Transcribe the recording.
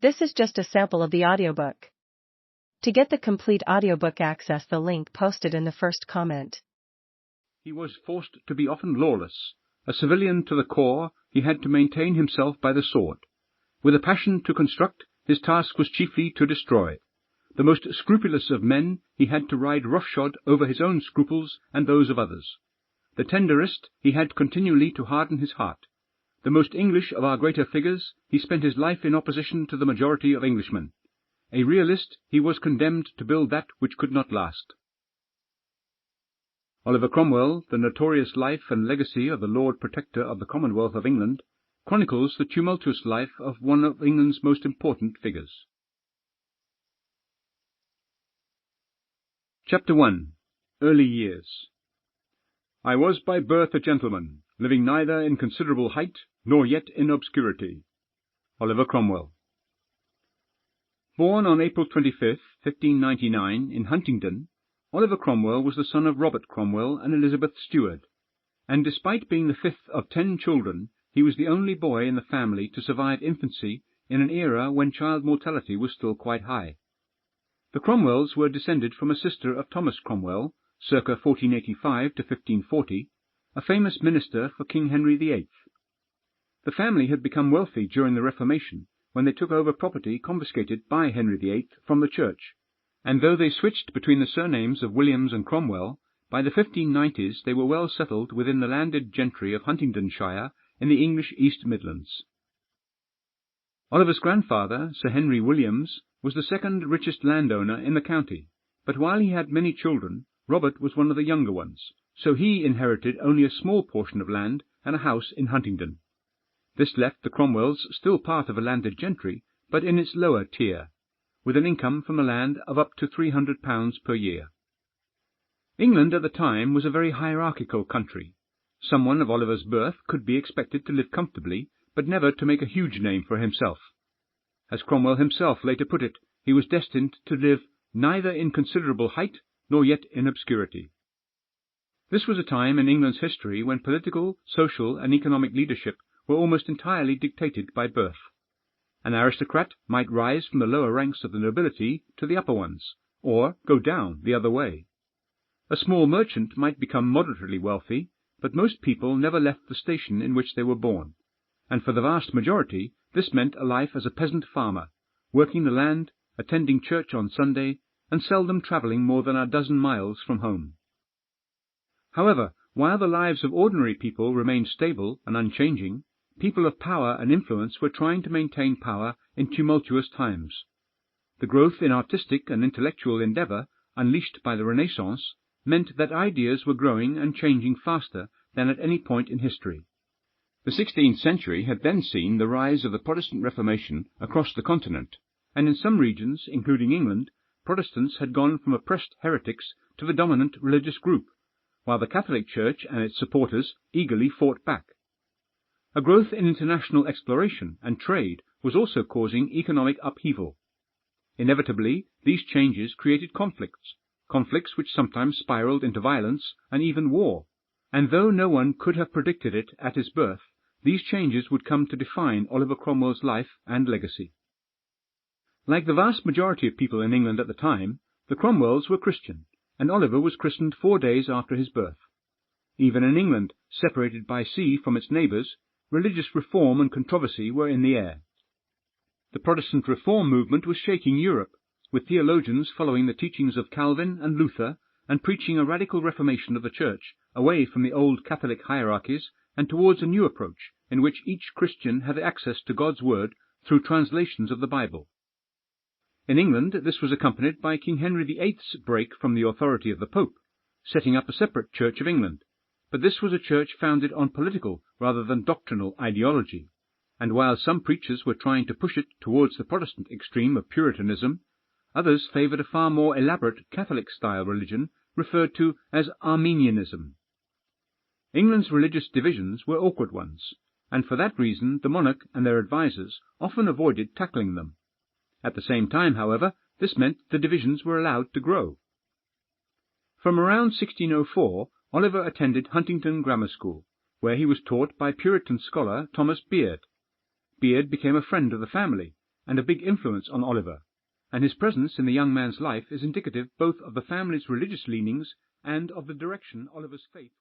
This is just a sample of the audiobook. To get the complete audiobook, access the link posted in the first comment. He was forced to be often lawless. A civilian to the core, he had to maintain himself by the sword. With a passion to construct, his task was chiefly to destroy. The most scrupulous of men, he had to ride roughshod over his own scruples and those of others. The tenderest, he had continually to harden his heart. The most English of our greater figures, he spent his life in opposition to the majority of Englishmen. A realist, he was condemned to build that which could not last. Oliver Cromwell, the notorious life and legacy of the Lord Protector of the Commonwealth of England, chronicles the tumultuous life of one of England's most important figures. Chapter 1. Early Years. I was by birth a gentleman, living neither in considerable height nor yet in obscurity. Oliver Cromwell. Born on April 25th, 1599, in Huntingdon, Oliver Cromwell was the son of Robert Cromwell and Elizabeth Stuart, and despite being the fifth of 10 children, he was the only boy in the family to survive infancy in an era when child mortality was still quite high. The Cromwells were descended from a sister of Thomas Cromwell, circa 1485 to 1540, a famous minister for King Henry VIII. The family had become wealthy during the Reformation, when they took over property confiscated by Henry VIII from the church, and though they switched between the surnames of Williams and Cromwell, by the 1590s they were well settled within the landed gentry of Huntingdonshire in the English East Midlands. Oliver's grandfather, Sir Henry Williams, was the second richest landowner in the county, but while he had many children, Robert was one of the younger ones, so he inherited only a small portion of land and a house in Huntingdon. This left the Cromwells still part of a landed gentry, but in its lower tier, with an income from the land of up to £300 per year. England at the time was a very hierarchical country. Someone of Oliver's birth could be expected to live comfortably, but never to make a huge name for himself. As Cromwell himself later put it, he was destined to live neither in considerable height nor yet in obscurity. This was a time in England's history when political, social, and economic leadership were almost entirely dictated by birth. An aristocrat might rise from the lower ranks of the nobility to the upper ones, or go down the other way. A small merchant might become moderately wealthy, but most people never left the station in which they were born, and for the vast majority this meant a life as a peasant farmer, working the land, attending church on Sunday, and seldom travelling more than a dozen miles from home. However, while the lives of ordinary people remained stable and unchanging, people of power and influence were trying to maintain power in tumultuous times. The growth in artistic and intellectual endeavour, unleashed by the Renaissance, meant that ideas were growing and changing faster than at any point in history. The 16th century had then seen the rise of the Protestant Reformation across the continent, and in some regions, including England, Protestants had gone from oppressed heretics to the dominant religious group, while the Catholic Church and its supporters eagerly fought back. A growth in international exploration and trade was also causing economic upheaval. Inevitably, these changes created conflicts which sometimes spiraled into violence and even war, and though no one could have predicted it at his birth, these changes would come to define Oliver Cromwell's life and legacy. Like the vast majority of people in England at the time, the Cromwells were Christian, and Oliver was christened 4 days after his birth. Even in England, separated by sea from its neighbours, religious reform and controversy were in the air. The Protestant reform movement was shaking Europe, with theologians following the teachings of Calvin and Luther and preaching a radical reformation of the Church away from the old Catholic hierarchies and towards a new approach in which each Christian had access to God's Word through translations of the Bible. In England, this was accompanied by King Henry VIII's break from the authority of the Pope, setting up a separate Church of England, but this was a church founded on political rather than doctrinal ideology, and while some preachers were trying to push it towards the Protestant extreme of Puritanism, others favoured a far more elaborate Catholic-style religion referred to as Arminianism. England's religious divisions were awkward ones, and for that reason the monarch and their advisers often avoided tackling them. At the same time, however, this meant the divisions were allowed to grow. From around 1604, Oliver attended Huntingdon Grammar School, where he was taught by Puritan scholar Thomas Beard. Beard became a friend of the family, and a big influence on Oliver, and his presence in the young man's life is indicative both of the family's religious leanings and of the direction Oliver's faith